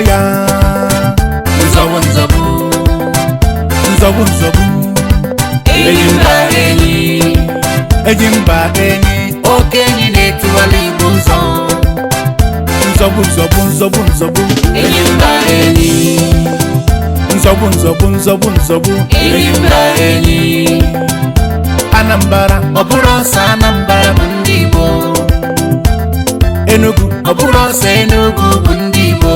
ya nzọbụ nzọbụ nzọbụ nzọbụ Enyimba enyi Enyimba enyi oke enyi na-etiwala Igbo nzọ nzọbụ nzọbụ nzọbụ nzọbụ Enyimba enyi nzọbụ nzọbụ nzọbụ nzọbụ Enyimba enyi Anambra ọ bụrụ ọsọ Anambra bụ ndị Igbo Enugu ọ bụrụ ọsọ Enugu bụ ndị Igbo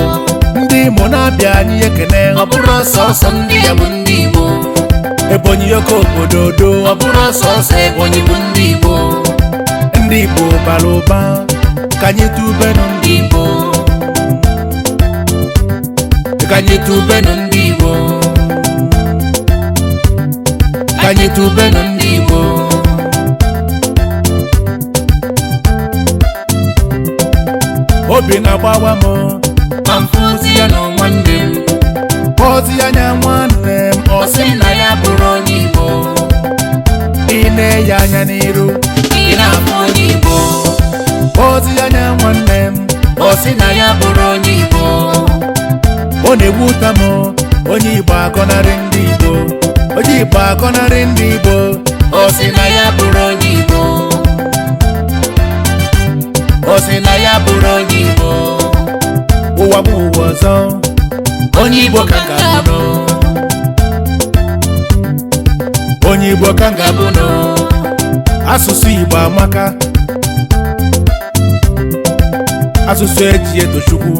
ndị Imo na-abịa anyị ekene ọ bụrụ ọsọ ndị ya bụ ndị Igbo Ebonyi yoko obodo do ọ bụrụ ọsọ Ebonyi bụ ndị Igbo ndị Igbo bara ụba ka anyị tubenu ndị Igbo ka anyị tubenu ndị Igbo ka anyị tubenu ndị Igbo obi na-agbawa m ma mfụzi ya na nwanne m kpọzi anya nwanne m ọ sị na ya bụrụ onye Igbo ị na-eyi anya n'iru ị na-abụ onye Igbo kpọzi anya nwanne m ọ sị na ya bụrụ onye Igbo ọ na-ewuta m onye Igbo akọnarị ndị Igbo onye Igbo akọnarị ndị Igbo ọ sị na ya bụrụ onye Igbo ọ sị na ya bụrụ onye Igbo ụwa bụ ụwa ọzọ onye Igbo ka ga-abụ onye Igbo ka ga-abụ asụsụ Igbo amaka asụsụ eji eto Chukwu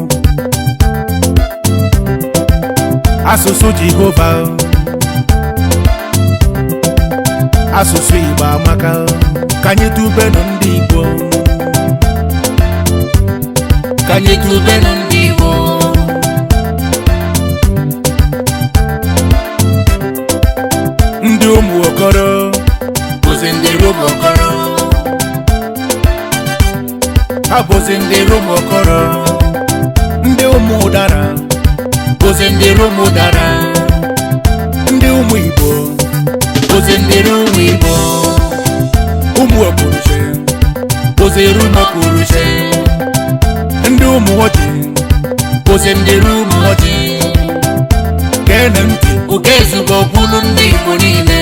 asụsụ Jehova asụsụ Igbo amaka ka anyị tubenu ndị Igbo ka anyị tubenu ndị Igbo ndị ụmụ okoro bụzi ndị Rom okoro ha bụzi ndị Rom okoro ndị ụmụ ụdara bụzi ndị Rom ụdara ndị ụmụ Igbo bụzi ndị Rom Igbo ụmụ okpuruche bụzi Rom okpuruche ndị ụmụ ọjị bụzi ndị Rom ọjị geenụ ntị oge ezugbo kwulu ndị Igbo niile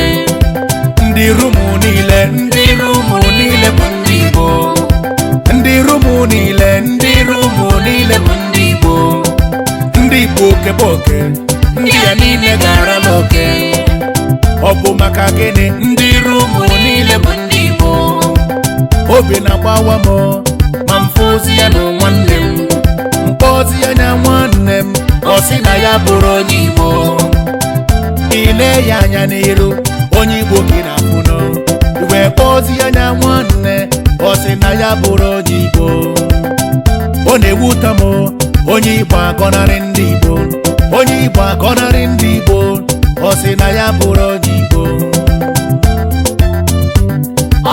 ndị Rom niile ndị Rom niile bụ ndị Igbo ndị Rom niile ndị Rom niile bụ ndị Igbo ndị Igbo okebe oke ndị ya niile ga-arala oke ọ bụ maka gịnị ndị Rom niile bụ ndị Igbo obi na-agbawa m ma mfụzi ya na nwanne m mkpọzi anya nwanne m ọ sị na ya bụrụ onye Igbo ị na-eyi anya n'iru onye Igbo gị na-afụnụ wee kpọzi anya nwanne ọ sị na ya bụrụ onye Igbo ọ na-ewuta m onye Igbo agọnarị ndị Igbo onye Igbo agọnarị ndị Igbo ọ sị na ya bụrụ onye Igbo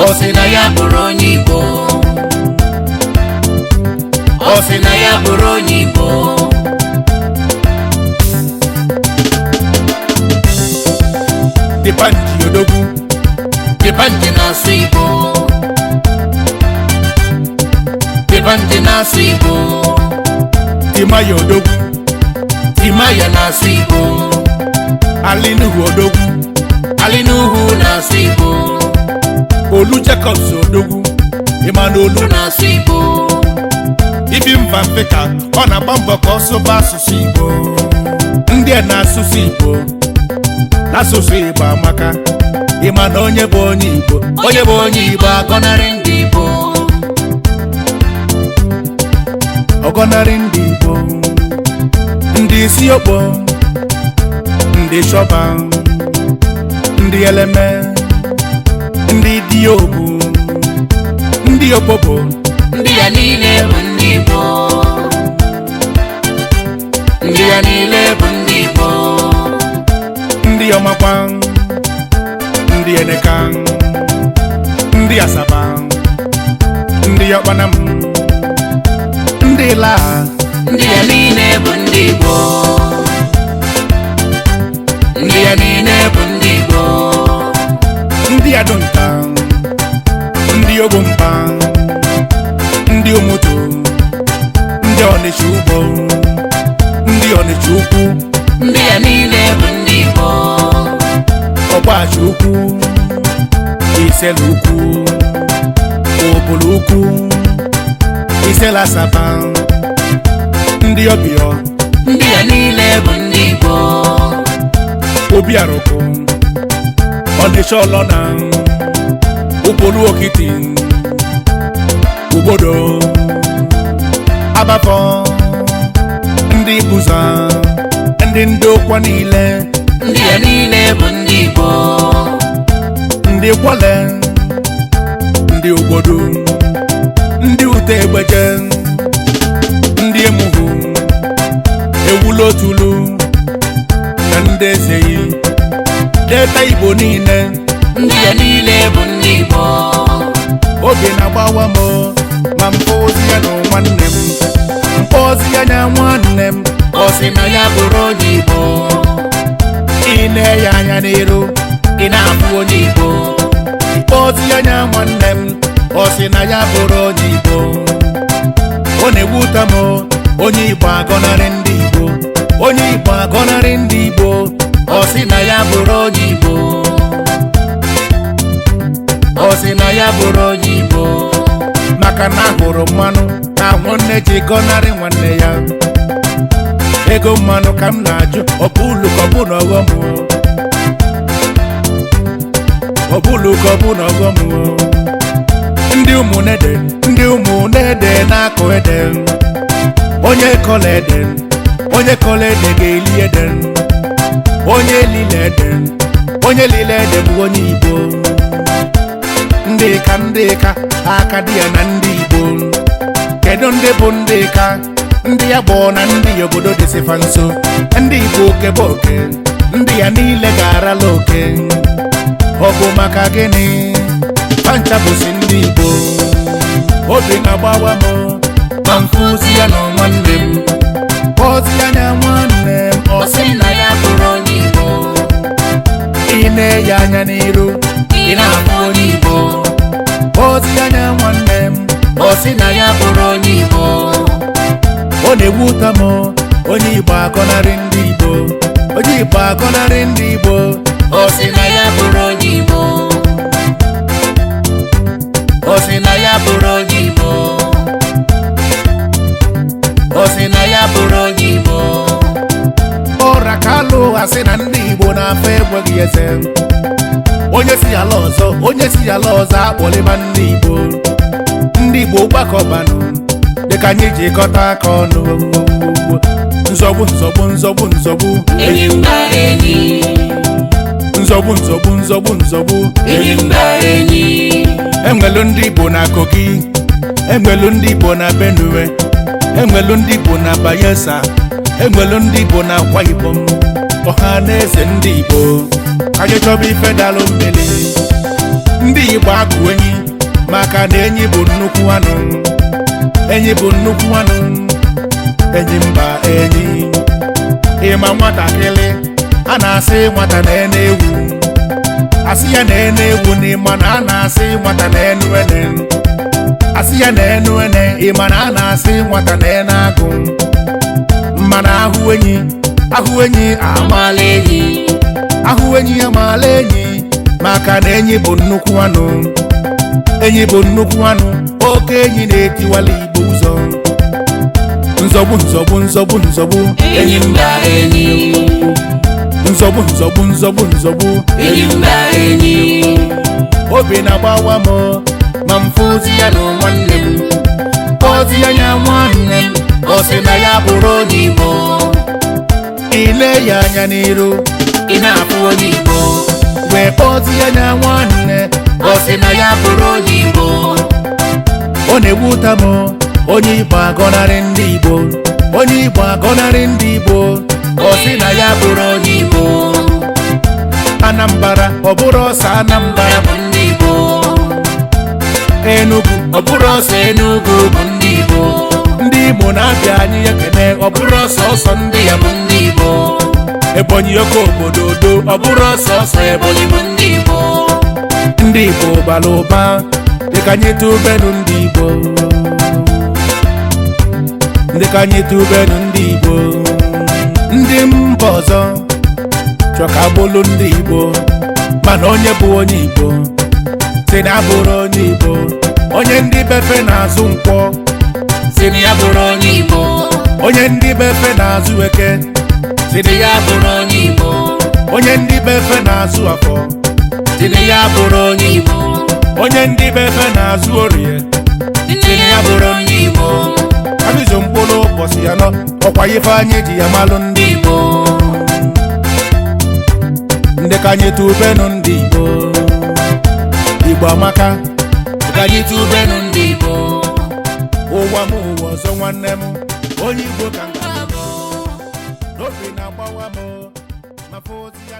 ọ sị na ya bụrụ onye Igbo ọ sị na ya bụrụ onye Igbo Dịpanji odogwu Dịpanji na-asụ Igbo Dịpanji na-asụ Igbo Timaya odogwu Timaya na-asụ Igbo Alinuhu odogwu Alinuhu na-asụ Igbo Olu Jacobs odogwu Ịmana Olu na-asụ Igbo Ibi mba Afrịka ọ na-agba mbọ ka ọ sụba asụsụ Igbo ndị a na-asụsụ Igbo n'asụsụ Igbo amaka ịmana onye bụ onye Igbo onye bụ onye Igbo agọnarị ndị Igbo ọgọnarị ndị Igbo ndị isi okpo ndị shọba ndị eleme ndị diobu ndị okpokpo ndị ya niile bụ ndị Igbo ndị ya niile bụ ndị Igbo ndị ọmakwa ndị eneka ndị asaba ndị ọkpanam ndị laa ndị ya niile bụ ndị Igbo ndị ya niile bụ ndị Igbo ndị adụnta ndị ogbompa ndị ụmụtu ndị Ọnịcha ugbo ndị Iselu ukwu, Obulu ukwu, Isela Asaba, ndị Obio, ndị ya niile bụ ndị Igbo. Obiaroko, Ọnịcha Ọlọna, Upolu Okiti, Ubodo, Abafọ, ndị Buza, ndị Ndokwa niile, ndị ya niile bụ ndị Igbo. ndị Kwale, ndị Ubodo, ndị Ute Egbeje, ndị Emuhu, Ewulotulu na ndị Ezeyi, Delta Igbo niile, ndị ya niile bụ ndị Igbo. oge na-agbawa m ma mpozi ya na nwanne m, mpozi ya nya nwanne m, Ọ sị na ya bụrụ onye Igbo. ị na-eya anya n'iru, Ị na-abụ onye Igbo. mpozi ya nya nwanne m, ọ sị na ya bụrụ onye Igbo. Ọ na-ewuta m onye Igbo agọnarị ndị Igbo, onye Igbo agọnarị ndị Igbo, Ọ sị na ya bụrụ onye Igbo. ọ sị na ya bụrụ onye Igbo, maka na ahụrụ mmanụ na nwanne ji gọnarị nwanne ya. Ego mmanụ ka m na-ajụ, ọ bụ ulu ka ọ bụ na ọghọm, ọ bụ ulu ka ọ bụ na ọghọm. Ndị ụmụnede, ndị ụmụnede na-akọ ede, onye kọla ede, onye kọla ede ga-eli ede, onye lile ede, onye lile ede bụ onye Igbo. Ndị ka aka dị ya na ndị Igbo, kedu ndị bụ ndị ka? Ndị ya bụ na ndị obodo dịsịfa nso, ndị Igbo oke bụ oke, ndị ya niile ga-arala oke. Ọ bụ maka gịnị? Pancha bụsi ndị Igbo. Obi na-agbawa m ma mfụzi ya na nwanne m, ozi ya nya nwanne m, Ọ sị na ya bụrụ onye Igbo. ị na-eya anya n'iru, Ị na-abụ onye Igbo. ozi ya nya nwanne m, Ọ sị na ya bụrụ onye Igbo. ọ na-ewuta m onye Igbo agọnarị ndị Igbo, onye Igbo agọnarị ndị Igbo. Ọ sị na ya bụrụ onye Igbo. Ọ sị na ya bụrụ onye Igbo. Ọ sị na ya bụrụ onye Igbo. Ọra ka alụ asị na ndị Igbo na-afọ enweghị eze, onye si ala ọzọ, onye si ala ọzọ akpọlịba ndị Igbo. Ndị Igbo gbakọbanụ dịka anyị jikọta aka ọnụ, nzọgbu nzọgbu nzọgbu nzọgbu, Enyi mba enyi. nzọgbu nzọgbu nzọgbu nzọgbu, Enyi mba enyi. enwelu ndị Igbo na Kogi, enwelu ndị Igbo na Benue, enwelu ndị Igbo na Bayelsa, enwelu ndị Igbo na Akwa Ibom. Ọha na eze ndị Igbo, anyị chọba ife dalụ mmiri. Ndị Igbo akụ enyi, maka na enyi bụ nnukwu anụ, enyi bụ nnukwu anụ, enyi mba enyi. Ịma nwatakịrị, a na-asị nwata na-ene ewu, asị ya na-ene ewu, n'ịma na a na-asị nwata na-enu ene, asị ya na-enu ene, ịma na a na-asị nwata na-ene agụ. Mana ahụ enyi Amala enyi. ahụ enyi amaala enyi, maka na enyi bụ nnukwu anụ, enyi bụ nnukwu anụ. Oke enyi na-etiwala Igbo ụzọ, nzọgbu nzọgbu nzọgbu nzọgbu, Enyi mba enyi. nzọgbu nzọgbu nzọgbu nzọgbu, Enyi mba enyi. obi na-agbawa m ma mfụzi ya na nwanne m, ozi ya nya nwanne m, Ọ sị na ya bụrụ onye Igbo. ị na-eya anya n'iru, Ị na-abụ onye Igbo. wee ozi ya nya nwanne. Ọ sị na ya bụrụ onye Igbo. Ọ na-ewuta m onye Igbo agọnarị ndị Igbo, onye Igbo agọnarị ndị Igbo. Ọ sị na ya bụrụ onye Igbo. Anambra ọ bụrụ ọsọ Anambra, Ya bụ ndị Igbo. Enugu Ọ bụrụ ọsọ Enugu bụ ndị Igbo. ndị Igbo na-abịa anyị ekene, ọ bụrụ ọsọ ọsọ ndị Ya bụ ndị Igbo. Ebonyi oke obodo odo, ọ bụrụ ọsọ ọsọ Ebonyi bụ ndị Igbo. ndị Igbo bara ụba, dịka anyị tụbenụ ndị Igbo, dịka anyị tụbenụ ndị Igbo. Ndị mba ọzọ chọ ka bụlụ ndị Igbo, mana onye bụ onye Igbo si si na ya bụrụ onye Igbo. Onye ndị befe na-azụ nkwọ si na ya bụrụ onye Igbo. Onye ndị befe na-azụ eke si na ya bụrụ onye Igbo. Onye ndị befe na-azụ afọ si na ya bụrụ onye Igbo. Onye ndị befe na-azụ orie si na ya bụrụ onye Igbo. Abịzụ mkpụrụ ụbọchị ya nọ ọkwa ife anyị ji ya malụ ndị Igbo. Ndị ka anyị tubenu ndị Igbo. Igbo amaka, ka anyị tubenu ndị Igbo. Ụwa m ụwa ọzọ nwanne m, onye Igbo ka m n'obi na-agbawa m ma fụ ozi ya